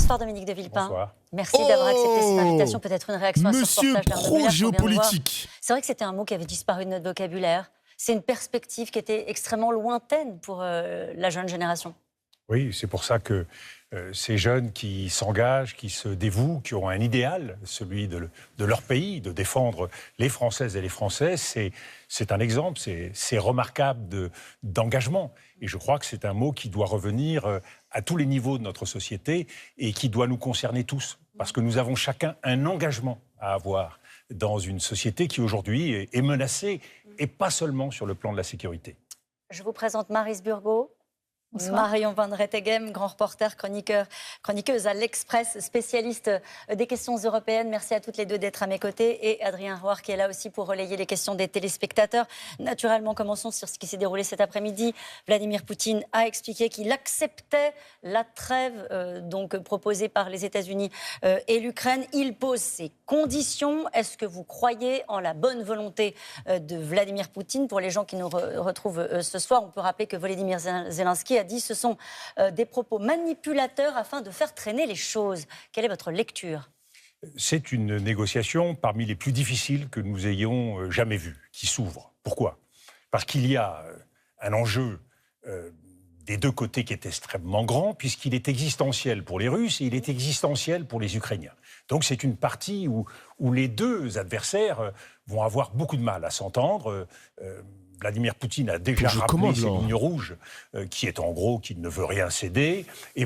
Bonsoir Dominique de Villepin. Bonsoir. Merci d'avoir accepté cette invitation. Peut-être une réaction à ce Monsieur reportage d'Arnaud Muller qu'on vient de voir. pro-géopolitique. C'est vrai que c'était un mot qui avait disparu de notre vocabulaire. C'est une perspective qui était extrêmement lointaine pour la jeune génération. Oui, c'est pour ça que ces jeunes qui s'engagent, qui se dévouent, qui ont un idéal, celui de leur pays, de défendre les Françaises et les Français, c'est un exemple, c'est remarquable d'engagement. Et je crois que c'est un mot qui doit revenir à tous les niveaux de notre société et qui doit nous concerner tous. Parce que nous avons chacun un engagement à avoir dans une société qui aujourd'hui est menacée, et pas seulement sur le plan de la sécurité. Je vous présente Maryse Burgot. Bonsoir. Marion Van Rettegem, grand reporter, chroniqueuse à l'Express, spécialiste des questions européennes. Merci à toutes les deux d'être à mes côtés. Et Adrien Roire qui est là aussi pour relayer les questions des téléspectateurs. Naturellement, commençons sur ce qui s'est déroulé cet après-midi. Vladimir Poutine a expliqué qu'il acceptait la trêve donc proposée par les États-Unis et l'Ukraine. Il pose ses conditions. Est-ce que vous croyez en la bonne volonté de Vladimir Poutine? Pour les gens qui nous retrouvent ce soir, on peut rappeler que Volodymyr Zelensky a dit que ce sont des propos manipulateurs afin de faire traîner les choses. Quelle est votre lecture? C'est une négociation parmi les plus difficiles que nous ayons jamais vues, qui s'ouvre. Pourquoi? Parce qu'il y a un enjeu des deux côtés qui est extrêmement grand, puisqu'il est existentiel pour les Russes et il est existentiel pour les Ukrainiens. Donc c'est une partie où les deux adversaires vont avoir beaucoup de mal à s'entendre. Vladimir Poutine a déjà rappelé ses lignes rouges, qui est en gros qu'il ne veut rien céder, et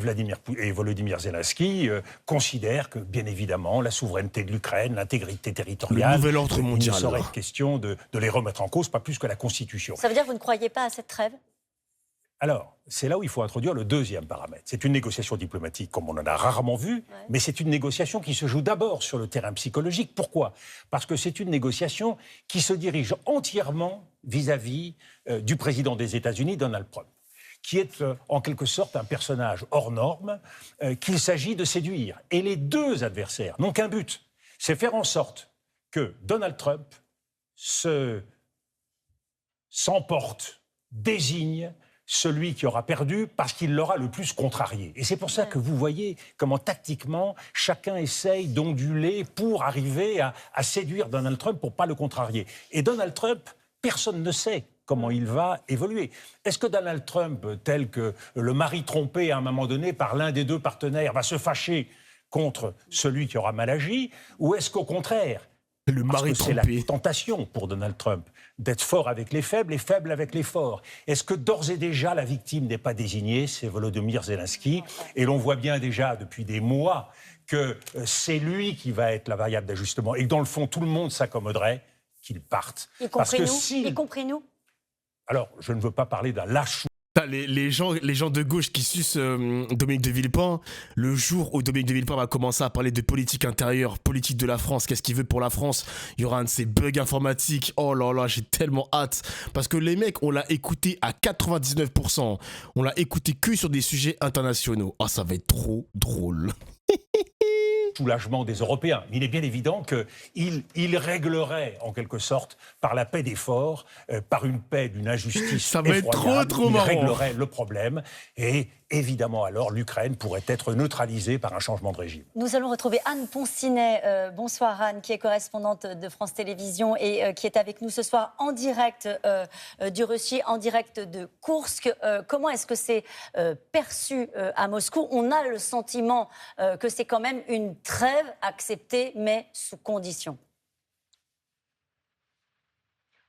Volodymyr Zelensky considère que, bien évidemment, la souveraineté de l'Ukraine, l'intégrité territoriale, le nouvel ordre mondial, il serait question de les remettre en cause, pas plus que la Constitution. Ça veut dire que vous ne croyez pas à cette trêve? Alors, c'est là où il faut introduire le deuxième paramètre. C'est une négociation diplomatique, comme on en a rarement vu, mais c'est une négociation qui se joue d'abord sur le terrain psychologique. Pourquoi? Parce que c'est une négociation qui se dirige entièrement vis-à-vis du président des États-Unis, Donald Trump, qui est en quelque sorte un personnage hors norme qu'il s'agit de séduire. Et les deux adversaires n'ont qu'un but, c'est faire en sorte que Donald Trump s'emporte, désigne celui qui aura perdu parce qu'il l'aura le plus contrarié. Et c'est pour ça que vous voyez comment tactiquement chacun essaye d'onduler pour arriver à séduire Donald Trump pour ne pas le contrarier. Et Donald Trump, personne ne sait comment il va évoluer. Est-ce que Donald Trump, tel que le mari trompé à un moment donné par l'un des deux partenaires, va se fâcher contre celui qui aura mal agi, ou est-ce qu'au contraire, parce que c'est la tentation pour Donald Trump d'être fort avec les faibles et faible avec les forts. Est-ce que d'ores et déjà la victime n'est pas désignée? C'est Volodymyr Zelensky. Et l'on voit bien déjà depuis des mois que c'est lui qui va être la variable d'ajustement. Et dans le fond, tout le monde s'accommoderait qu'il parte. Y compris nous. Alors, je ne veux pas parler d'un lâche. Les gens de gauche qui sucent Dominique de Villepin, le jour où Dominique de Villepin va commencer à parler de politique intérieure, politique de la France, qu'est-ce qu'il veut pour la France, il y aura un de ces bugs informatiques. Oh là là, j'ai tellement hâte. Parce que les mecs, on l'a écouté à 99%. On l'a écouté que sur des sujets internationaux. Oh, ça va être trop drôle. Soulagement des Européens. Il est bien évident qu'il réglerait, en quelque sorte, par la paix des forts, par une paix d'une injustice ça va être trop il marrant. réglerait le problème. Et évidemment, alors, l'Ukraine pourrait être neutralisée par un changement de régime. Nous allons retrouver Anne Poncinet. Bonsoir Anne, qui est correspondante de France Télévisions et qui est avec nous ce soir en direct du Russie, en direct de Koursk. Comment est-ce que c'est perçu à Moscou? On a le sentiment que c'est quand même une trêve acceptée, mais sous conditions.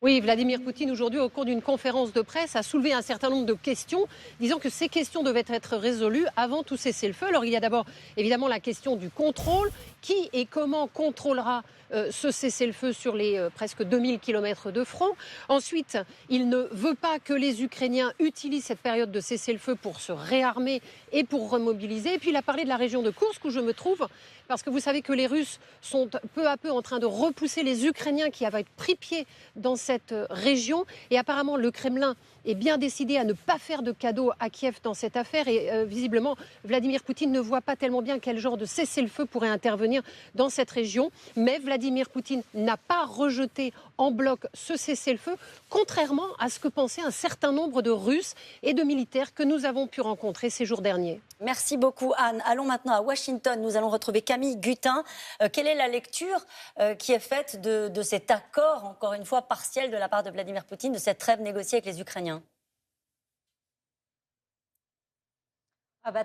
Oui, Vladimir Poutine, aujourd'hui, au cours d'une conférence de presse, a soulevé un certain nombre de questions, disant que ces questions devaient être résolues avant tout cessez-le-feu. Alors, il y a d'abord, évidemment, la question du contrôle. Qui et comment contrôlera ce cessez-le-feu sur les presque 2000 km de front? Ensuite, il ne veut pas que les Ukrainiens utilisent cette période de cessez-le-feu pour se réarmer et pour remobiliser. Et puis, il a parlé de la région de Koursk, où je me trouve, parce que vous savez que les Russes sont peu à peu en train de repousser les Ukrainiens qui avaient pris pied dans cette cette région. Et apparemment, le Kremlin est bien décidé à ne pas faire de cadeau à Kiev dans cette affaire. Et visiblement, Vladimir Poutine ne voit pas tellement bien quel genre de cessez-le-feu pourrait intervenir dans cette région. Mais Vladimir Poutine n'a pas rejeté en bloc ce cessez-le-feu, contrairement à ce que pensaient un certain nombre de Russes et de militaires que nous avons pu rencontrer ces jours derniers. Merci beaucoup, Anne. Allons maintenant à Washington. Nous allons retrouver Camille Gutin. Quelle est la lecture qui est faite de cet accord, encore une fois, partiel de la part de Vladimir Poutine, de cette trêve négociée avec les Ukrainiens ?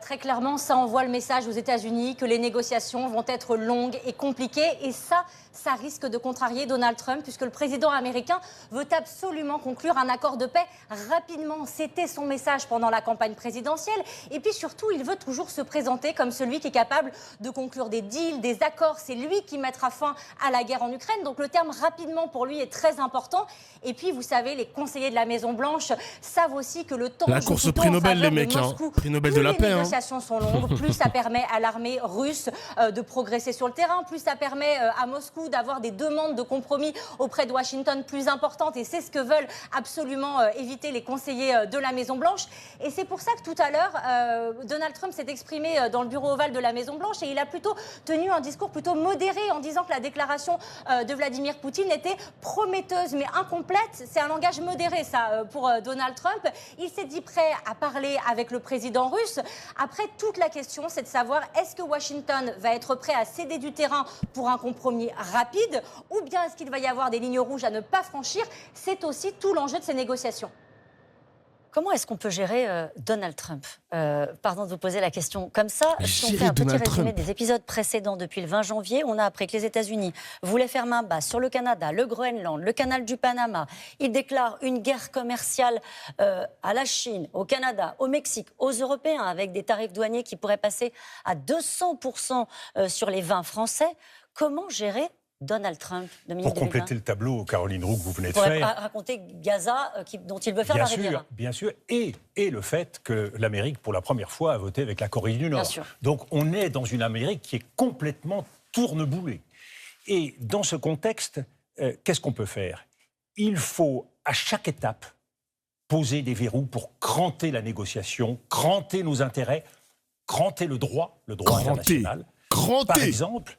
Très clairement, ça envoie le message aux États-Unis que les négociations vont être longues et compliquées. Et ça risque de contrarier Donald Trump, puisque le président américain veut absolument conclure un accord de paix rapidement. C'était son message pendant la campagne présidentielle. Et puis surtout, il veut toujours se présenter comme celui qui est capable de conclure des deals, des accords. C'est lui qui mettra fin à la guerre en Ukraine. Donc le terme rapidement pour lui est très important. Et puis, vous savez, les conseillers de la Maison-Blanche savent aussi que le temps la course au prix Nobel, les mecs, prix Nobel de la paix. Les négociations sont longues, plus ça permet à l'armée russe de progresser sur le terrain, plus ça permet à Moscou d'avoir des demandes de compromis auprès de Washington plus importantes. Et c'est ce que veulent absolument éviter les conseillers de la Maison-Blanche. Et c'est pour ça que tout à l'heure, Donald Trump s'est exprimé dans le bureau ovale de la Maison-Blanche et il a plutôt tenu un discours plutôt modéré en disant que la déclaration de Vladimir Poutine était prometteuse mais incomplète. C'est un langage modéré, ça, pour Donald Trump. Il s'est dit prêt à parler avec le président russe. Après, toute la question, c'est de savoir est-ce que Washington va être prêt à céder du terrain pour un compromis rapide ou bien est-ce qu'il va y avoir des lignes rouges à ne pas franchir. C'est aussi tout l'enjeu de ces négociations. Comment est-ce qu'on peut gérer Donald Trump ? Pardon de vous poser la question comme ça. Si on fait un petit résumé des épisodes précédents depuis le 20 janvier, on a appris que les États-Unis voulaient faire main basse sur le Canada, le Groenland, le canal du Panama. Ils déclarent une guerre commerciale à la Chine, au Canada, au Mexique, aux Européens, avec des tarifs douaniers qui pourraient passer à 200% sur les vins français. Comment gérer Donald Trump, Dominique Pour compléter le tableau, Caroline Roux, que vous venez de faire. Raconter Gaza, dont il veut faire la rivière. Bien sûr, et le fait que l'Amérique, pour la première fois, a voté avec la Corée du Nord. Donc on est dans une Amérique qui est complètement tourneboulée. Et dans ce contexte, qu'est-ce qu'on peut faire ? Il faut, à chaque étape, poser des verrous pour cranter la négociation, cranter nos intérêts, cranter le droit international. Par exemple,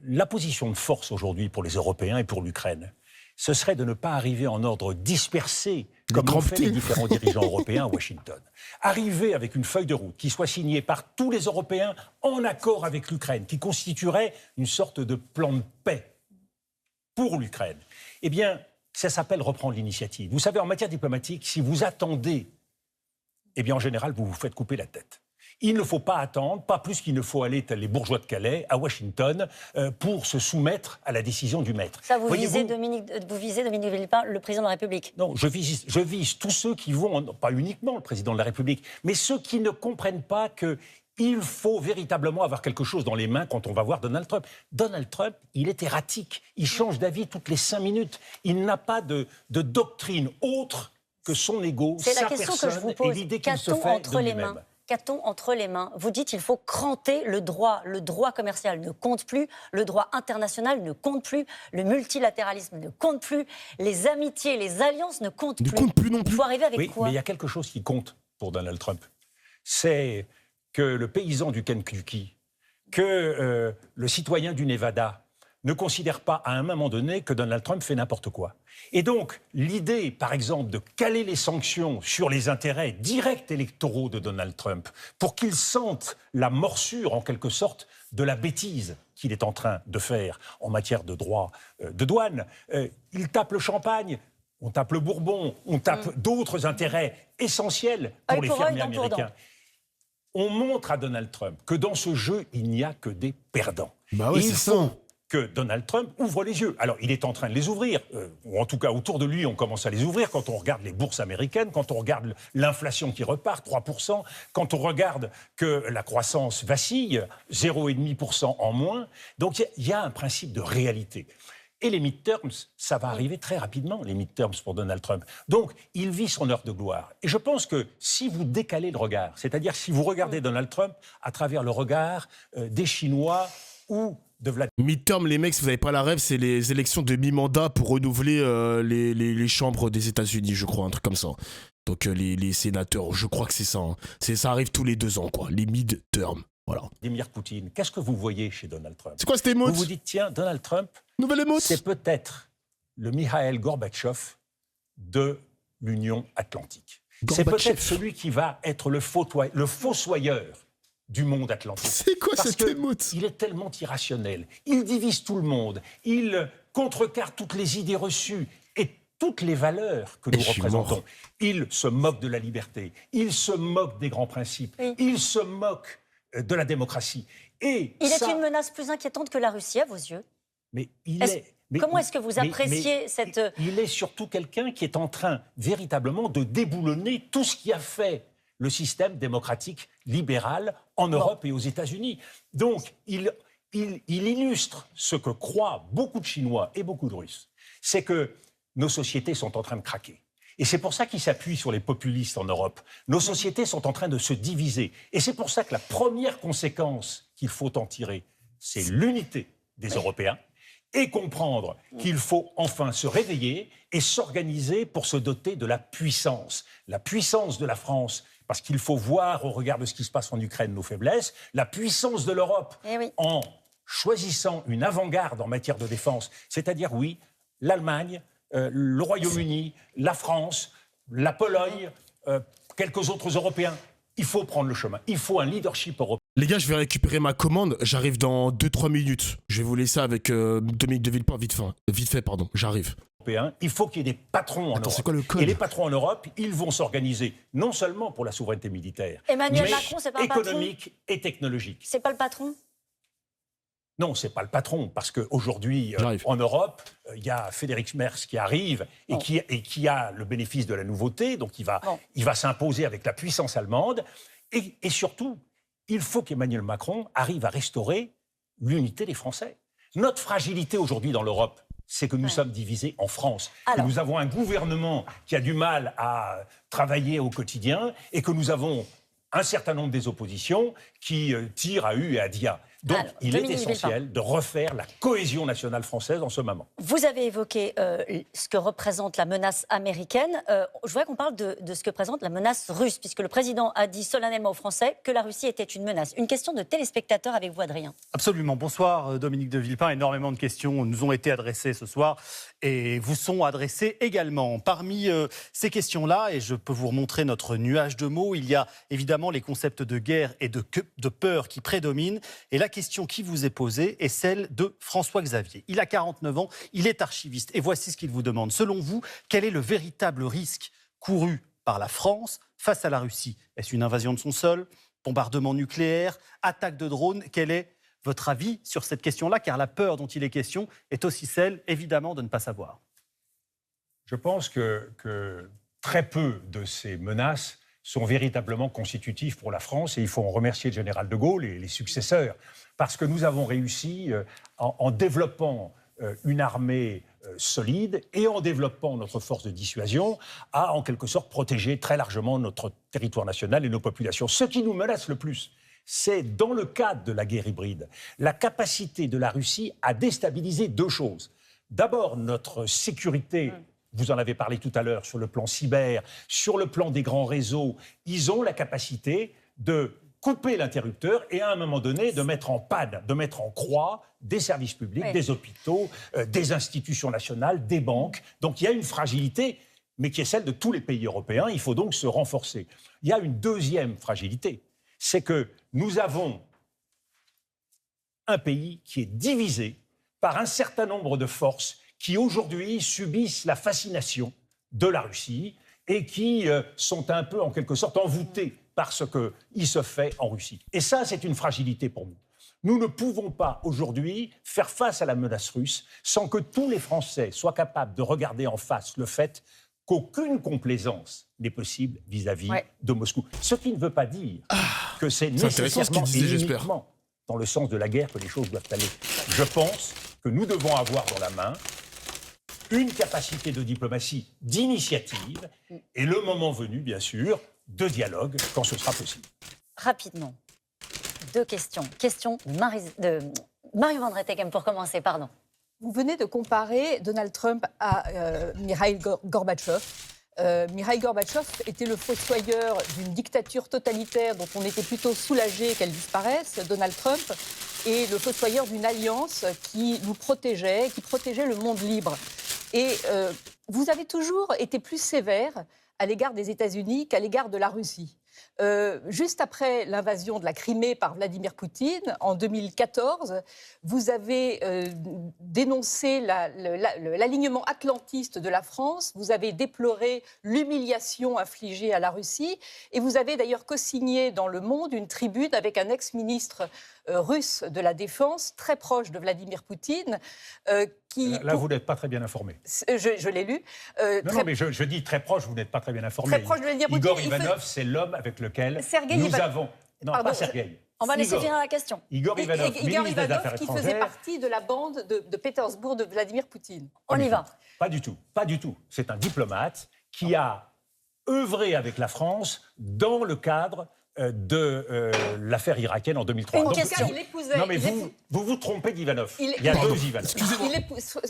la position de force aujourd'hui pour les Européens et pour l'Ukraine, ce serait de ne pas arriver en ordre dispersé, comme l'ont fait les différents dirigeants européens à Washington. Arriver avec une feuille de route qui soit signée par tous les Européens en accord avec l'Ukraine, qui constituerait une sorte de plan de paix pour l'Ukraine. Eh bien, ça s'appelle reprendre l'initiative. Vous savez, en matière diplomatique, si vous attendez, eh bien, en général, vous vous faites couper la tête. Il ne faut pas attendre, pas plus qu'il ne faut aller, tel les bourgeois de Calais, à Washington, pour se soumettre à la décision du maître. Ça, vous visez Dominique Villepin, le président de la République? Non, je vise tous ceux qui vont, pas uniquement le président de la République, mais ceux qui ne comprennent pas qu'il faut véritablement avoir quelque chose dans les mains quand on va voir Donald Trump. Donald Trump, il est erratique. Il change d'avis toutes les 5 minutes. Il n'a pas de doctrine autre que son ego, sa personne et l'idée qu'il se fait de lui-même. Qu'a-t-on entre les mains? Vous dites qu'il faut cranter le droit. Le droit commercial ne compte plus, le droit international ne compte plus, le multilatéralisme ne compte plus, les amitiés, les alliances ne comptent plus. Ne comptent plus non plus. Il faut arriver avec quoi? Mais il y a quelque chose qui compte pour Donald Trump. C'est que le paysan du Kentucky, que le citoyen du Nevada ne considère pas à un moment donné que Donald Trump fait n'importe quoi. Et donc, l'idée, par exemple, de caler les sanctions sur les intérêts directs électoraux de Donald Trump pour qu'il sente la morsure, en quelque sorte, de la bêtise qu'il est en train de faire en matière de droit de douane. Il tape le champagne, on tape le bourbon, on tape d'autres intérêts essentiels pour les fermiers américains. On montre à Donald Trump que dans ce jeu, il n'y a que des perdants. Bah ouais, c'est ça. Que Donald Trump ouvre les yeux. Alors, il est en train de les ouvrir, ou en tout cas, autour de lui, on commence à les ouvrir quand on regarde les bourses américaines, quand on regarde l'inflation qui repart, 3%, quand on regarde que la croissance vacille, 0,5% en moins. Donc, il y a un principe de réalité. Et les midterms, ça va arriver très rapidement, les midterms pour Donald Trump. Donc, il vit son heure de gloire. Et je pense que si vous décalez le regard, c'est-à-dire si vous regardez Donald Trump à travers le regard des Chinois ou de Vladimir. Midterm, les mecs, si vous n'avez pas la rêve, c'est les élections de mi-mandat pour renouveler les chambres des États-Unis, je crois, un truc comme ça. Donc les sénateurs, je crois que c'est ça. Hein. Ça arrive tous les 2 ans, quoi. Les midterm. Voilà. Vladimir Poutine, qu'est-ce que vous voyez chez Donald Trump? C'est quoi cette émote? Vous vous dites, tiens, Donald Trump, Nouvelle émote? c'est peut-être le Mikhail Gorbatchev de l'Union Atlantique. C'est Gorbatchev. peut-être celui qui va être le fossoyeur du monde atlantique. C'est quoi Parce cette émote? il est tellement irrationnel, il divise tout le monde, il contrecarre toutes les idées reçues et toutes les valeurs que nous Et je suis représentons. mort. Il se moque de la liberté, il se moque des grands principes, Oui. il se moque de la démocratie. Et Il ça, est une menace plus inquiétante que la Russie à vos yeux? mais il Est-ce- est... mais comment il- est-ce que vous mais- appréciez mais cette... Il est surtout quelqu'un qui est en train véritablement de déboulonner tout ce qui a fait le système démocratique libéral en Europe et aux États-Unis. Donc, il illustre ce que croient beaucoup de Chinois et beaucoup de Russes. C'est que nos sociétés sont en train de craquer. Et c'est pour ça qu'il s'appuie sur les populistes en Europe. Nos sociétés sont en train de se diviser. Et c'est pour ça que la première conséquence qu'il faut en tirer, c'est l'unité des Européens et comprendre qu'il faut enfin se réveiller et s'organiser pour se doter de la puissance. La puissance de la France, parce qu'il faut voir au regard de ce qui se passe en Ukraine nos faiblesses, la puissance de l'Europe Eh oui. en choisissant une avant-garde en matière de défense, c'est-à-dire, oui, l'Allemagne, le Royaume-Uni, la France, la Pologne, quelques autres Européens. Il faut prendre le chemin. Il faut un leadership européen. Les gars, je vais récupérer ma commande. J'arrive dans 2-3 minutes. Je vais vous laisser avec Dominique de Villepin vite fait, pardon. J'arrive. Il faut qu'il y ait des patrons en Attends, c'est Europe. quoi le code? Et les patrons en Europe, ils vont s'organiser non seulement pour la souveraineté militaire, Emmanuel mais Macron, c'est pas un patron? économique et technologique. C'est pas le patron? Non, c'est pas le patron, parce qu'aujourd'hui, J'arrive. en Europe, il y a Frédéric Merz qui arrive et, Bon. qui a le bénéfice de la nouveauté, donc il Bon. va s'imposer avec la puissance allemande. Et surtout, il faut qu'Emmanuel Macron arrive à restaurer l'unité des Français. Notre fragilité aujourd'hui dans l'Europe, c'est que nous sommes divisés en France. Que Alors. nous avons un gouvernement qui a du mal à travailler au quotidien et que nous avons un certain nombre des oppositions qui tirent à U et à Dia. Donc, Alors, il est Dominique essentiel de refaire la cohésion nationale française en ce moment. Vous avez évoqué ce que représente la menace américaine. Je voudrais qu'on parle de ce que représente la menace russe, puisque le président a dit solennellement aux Français que la Russie était une menace. Une question de téléspectateur avec vous, Adrien. Absolument. Bonsoir Dominique de Villepin. Énormément de questions nous ont été adressées ce soir et vous sont adressées également. Parmi ces questions-là, et je peux vous remontrer notre nuage de mots, il y a évidemment les concepts de guerre et de peur qui prédominent. Et la question qui vous est posée est celle de François Xavier. Il a 49 ans, il est archiviste et voici ce qu'il vous demande. Selon vous, quel est le véritable risque couru par la France face à la Russie? Est-ce une invasion de son sol, bombardement nucléaire, attaque de drones? Quel est votre avis sur cette question-là? Car la peur dont il est question est aussi celle, évidemment, de ne pas savoir. Je pense que très peu de ces menaces sont véritablement constitutifs pour la France et il faut en remercier le général de Gaulle et les successeurs parce que nous avons réussi en développant une armée solide et en développant notre force de dissuasion à en quelque sorte protéger très largement notre territoire national et nos populations. Ce qui nous menace le plus, c'est dans le cadre de la guerre hybride, la capacité de la Russie à déstabiliser deux choses. D'abord, notre sécurité. Vous en avez parlé tout à l'heure sur le plan cyber, sur le plan des grands réseaux. Ils ont la capacité de couper l'interrupteur et à un moment donné de mettre en panne, de mettre en croix des services publics, Oui. des hôpitaux, des institutions nationales, des banques. Donc il y a une fragilité, mais qui est celle de tous les pays européens. Il faut donc se renforcer. Il y a une deuxième fragilité, c'est que nous avons un pays qui est divisé par un certain nombre de forces qui aujourd'hui subissent la fascination de la Russie et qui sont un peu en quelque sorte envoûtés par ce qu'il se fait en Russie. Et ça, c'est une fragilité pour nous. Nous ne pouvons pas aujourd'hui faire face à la menace russe sans que tous les Français soient capables de regarder en face le fait qu'aucune complaisance n'est possible vis-à-vis de Moscou. Ce qui ne veut pas dire que c'est intéressant ce qu'il nécessairement disait, et j'espère. uniquement dans le sens de la guerre que les choses doivent aller. Je pense que nous devons avoir dans la main une capacité de diplomatie, d'initiative, et le moment venu, bien sûr, de dialogue, quand ce sera possible. Rapidement, deux questions. Question de Marie Van Rettegem, pour commencer, pardon. Vous venez de comparer Donald Trump à Mikhail Gorbatchev. Mikhail Gorbatchev était le fossoyeur d'une dictature totalitaire dont on était plutôt soulagé qu'elle disparaisse. Donald Trump est le fossoyeur d'une alliance qui nous protégeait, qui protégeait le monde libre. Et vous avez toujours été plus sévère à l'égard des États-Unis qu'à l'égard de la Russie. Juste après l'invasion de la Crimée par Vladimir Poutine, en 2014, vous avez dénoncé l'alignement atlantiste de la France, vous avez déploré l'humiliation infligée à la Russie, et vous avez d'ailleurs co-signé dans Le Monde une tribune avec un ex-ministre russe de la Défense, très proche de Vladimir Poutine, qui... Là, vous n'êtes pas très bien informé. Je l'ai lu. Non, mais je dis très proche, vous n'êtes pas très bien informé. Très proche de Vladimir Poutine. Igor Ivanov, c'est l'homme avec lequel Sergueï nous Ivanov. avons... Non, Pardon, pas Sergueï. On va laisser finir la question. Igor Ivanov, Igor ministre des Affaires Ivanov qui étrangères. faisait partie de la bande de Pétersbourg de Vladimir Poutine. On y va. Pas du tout, pas du tout. C'est un diplomate qui a œuvré avec la France dans le cadre de l'affaire irakienne en 2003. Une Donc, question. Il épousait... Non, mais vous trompez d'Ivanov. Il y a Pardon. deux Ivanov.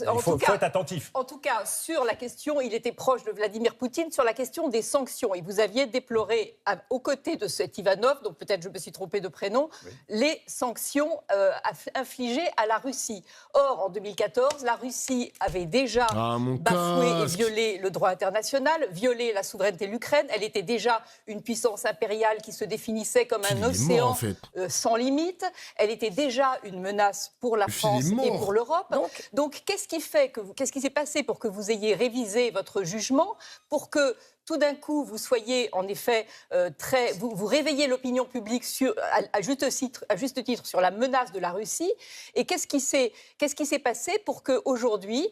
En Il faut tout cas, être attentif. En tout cas, sur la question, il était proche de Vladimir Poutine, sur la question des sanctions. Et vous aviez déploré, aux côtés de cet Ivanov, donc peut-être je me suis trompée de prénom, les sanctions infligées à la Russie. Or, en 2014, la Russie avait déjà bafoué et violé le droit international, violé la souveraineté de l'Ukraine. Elle était déjà une puissance impériale qui se définissait comme un océan sans limite. Elle était déjà une menace pour la France et pour l'Europe. Donc qu'est-ce qui s'est passé pour que vous ayez révisé votre jugement, pour que tout d'un coup, vous soyez en effet vous réveillez l'opinion publique à juste titre sur la menace de la Russie. Et qu'est-ce qui s'est passé pour qu'aujourd'hui,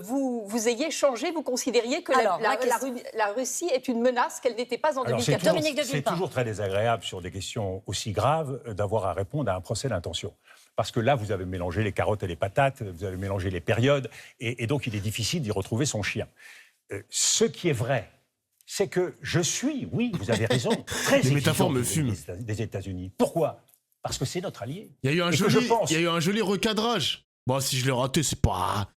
vous ayez changé, vous considériez que la Russie est une menace, qu'elle n'était pas en 2014 ? C'est toujours très désagréable sur des questions aussi graves d'avoir à répondre à un procès d'intention. Parce que là, vous avez mélangé les carottes et les patates, vous avez mélangé les périodes, et donc il est difficile d'y retrouver son chien. Ce qui est vrai, c'est que je suis, oui, vous avez raison, très exigeant des États-Unis. Pourquoi ? Parce que c'est notre allié. Il y a eu un joli recadrage. Bon, si je l'ai raté, c'est pas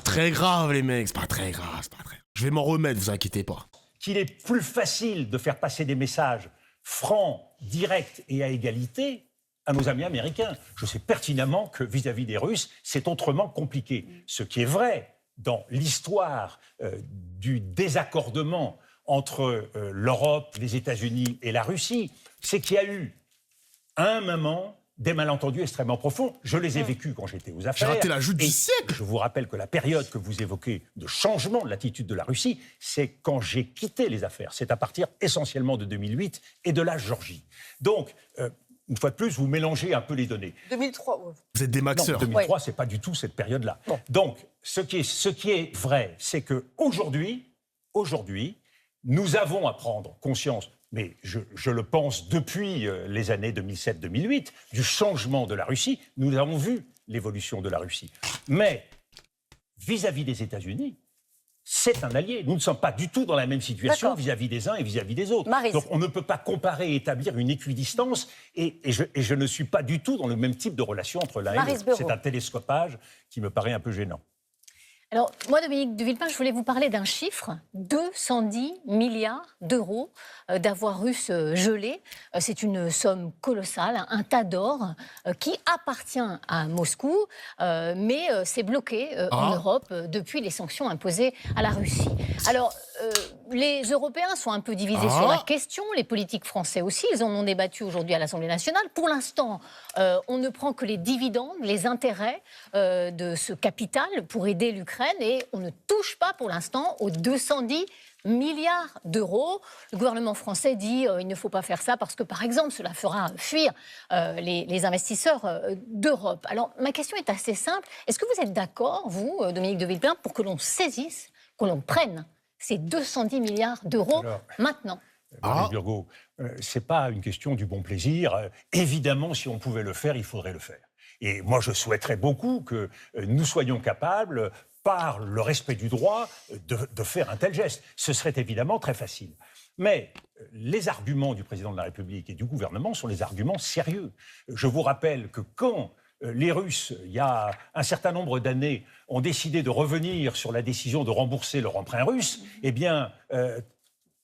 très grave, les mecs. C'est pas très grave. Je vais m'en remettre, vous inquiétez pas. Qu'il est plus facile de faire passer des messages francs, directs et à égalité à nos amis américains. Je sais pertinemment que vis-à-vis des Russes, c'est autrement compliqué. Ce qui est vrai dans l'histoire du désaccordement entre l'Europe, les États-Unis et la Russie, c'est qu'il y a eu, à un moment, des malentendus extrêmement profonds. Je les ai vécus quand j'étais aux affaires. J'ai raté la joute du siècle. Je vous rappelle que la période que vous évoquez de changement de l'attitude de la Russie, c'est quand j'ai quitté les affaires. C'est à partir essentiellement de 2008 et de la Géorgie. Donc, une fois de plus, vous mélangez un peu les données. 2003. Vous êtes des maxeurs. Non, 2003, c'est pas du tout cette période-là. Bon. Donc, ce qui est vrai, c'est qu'aujourd'hui, nous avons à prendre conscience, mais je le pense depuis les années 2007-2008, du changement de la Russie. Nous avons vu l'évolution de la Russie. Mais vis-à-vis des États-Unis, c'est un allié. Nous ne sommes pas du tout dans la même situation vis-à-vis des uns et vis-à-vis des autres. Maryse. Donc on ne peut pas comparer et établir une équidistance et je ne suis pas du tout dans le même type de relation entre l'un et l'autre. C'est un télescopage qui me paraît un peu gênant. Alors, moi, Dominique de Villepin, je voulais vous parler d'un chiffre, 210 milliards d'euros d'avoirs russes gelés. C'est une somme colossale, un tas d'or qui appartient à Moscou, mais c'est bloqué en Europe depuis les sanctions imposées à la Russie. Alors, les Européens sont un peu divisés sur la question, les politiques français aussi, ils en ont débattu aujourd'hui à l'Assemblée nationale. Pour l'instant, on ne prend que les dividendes, les intérêts de ce capital pour aider l'Ukraine et on ne touche pas pour l'instant aux 210 milliards d'euros. Le gouvernement français dit il ne faut pas faire ça parce que, par exemple, cela fera fuir les investisseurs d'Europe. Alors, ma question est assez simple. Est-ce que vous êtes d'accord, vous, Dominique de Villepin, pour que l'on saisisse, que l'on prenne ces 210 milliards d'euros maintenant? Marie Burgot, ce n'est pas une question du bon plaisir. Évidemment, si on pouvait le faire, il faudrait le faire. Et moi, je souhaiterais beaucoup que nous soyons capables, par le respect du droit, de faire un tel geste. Ce serait évidemment très facile. Mais les arguments du président de la République et du gouvernement sont des arguments sérieux. Je vous rappelle que quand les Russes, il y a un certain nombre d'années, ont décidé de revenir sur la décision de rembourser leur emprunt russe, eh bien,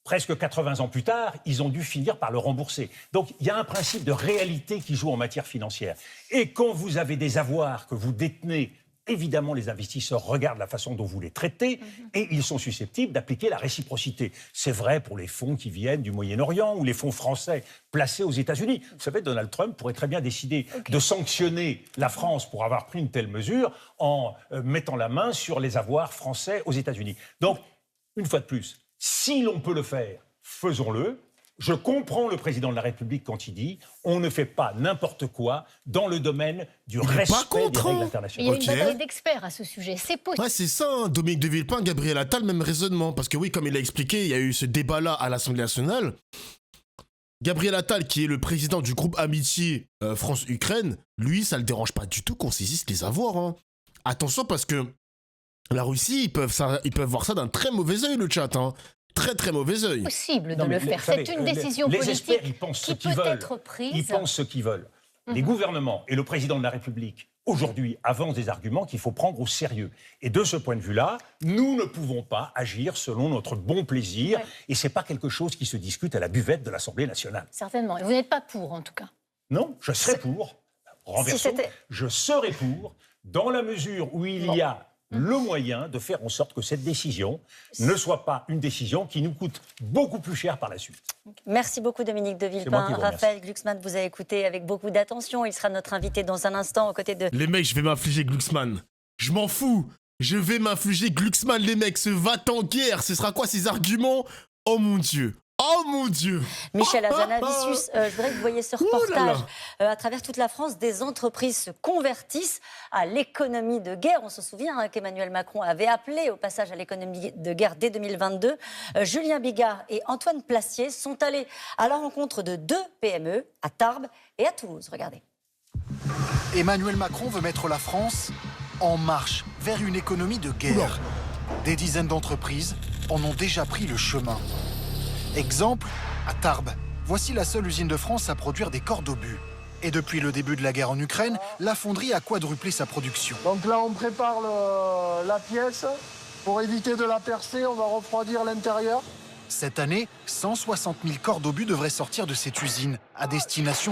presque 80 ans plus tard, ils ont dû finir par le rembourser. Donc, il y a un principe de réalité qui joue en matière financière. Et quand vous avez des avoirs que vous détenez, évidemment, les investisseurs regardent la façon dont vous les traitez et ils sont susceptibles d'appliquer la réciprocité. C'est vrai pour les fonds qui viennent du Moyen-Orient ou les fonds français placés aux États-Unis. Vous savez, Donald Trump pourrait très bien décider de sanctionner la France pour avoir pris une telle mesure en mettant la main sur les avoirs français aux États-Unis. Donc, une fois de plus, si l'on peut le faire, faisons-le. Je comprends le président de la République quand il dit on ne fait pas n'importe quoi dans le domaine du respect des règles internationales. Il y a une bataille d'experts à ce sujet, c'est possible. Ouais, c'est ça, hein. Dominique de Villepin, Gabriel Attal, même raisonnement. Parce que oui, comme il a expliqué, il y a eu ce débat-là à l'Assemblée nationale. Gabriel Attal, qui est le président du groupe Amitié France-Ukraine, lui, ça le dérange pas du tout qu'on saisisse les avoirs. Hein. Attention, parce que la Russie, ils peuvent voir ça d'un très mauvais œil, le chat. Hein. Très très mauvais œil. Possible de le faire. C'est une décision politique experts, ils pensent qui peut être prise. Ils pensent ce qu'ils veulent. Les gouvernements et le président de la République, aujourd'hui, avancent des arguments qu'il faut prendre au sérieux. Et de ce point de vue-là, nous ne pouvons pas agir selon notre bon plaisir. Ouais. Et ce n'est pas quelque chose qui se discute à la buvette de l'Assemblée nationale. Certainement. Et vous n'êtes pas pour, en tout cas. Non, je serai pour. Renversons, je serai pour, dans la mesure où il y a le moyen de faire en sorte que cette décision ne soit pas une décision qui nous coûte beaucoup plus cher par la suite. Merci beaucoup Dominique de Villepin. Raphaël Glucksmann vous a écouté avec beaucoup d'attention. Il sera notre invité dans un instant aux côtés de... Les mecs, je vais m'infliger Glucksmann. Je m'en fous. Je vais m'infliger Glucksmann, les mecs. Ce va-t-en-guerre. Ce sera quoi ces arguments? Oh mon Dieu. Oh mon Dieu! Michel Hazanavicius, je voudrais que vous voyez ce reportage. À travers toute la France, des entreprises se convertissent à l'économie de guerre. On se souvient qu'Emmanuel Macron avait appelé au passage à l'économie de guerre dès 2022. Julien Bigard et Antoine Placier sont allés à la rencontre de 2 PME à Tarbes et à Toulouse. Regardez. Emmanuel Macron veut mettre la France en marche vers une économie de guerre. Des dizaines d'entreprises en ont déjà pris le chemin. Exemple, à Tarbes, voici la seule usine de France à produire des cordes d'obus. Et depuis le début de la guerre en Ukraine, la fonderie a quadruplé sa production. Donc là, on prépare la pièce. Pour éviter de la percer, on va refroidir l'intérieur. Cette année, 160 000 cordes d'obus devraient sortir de cette usine à destination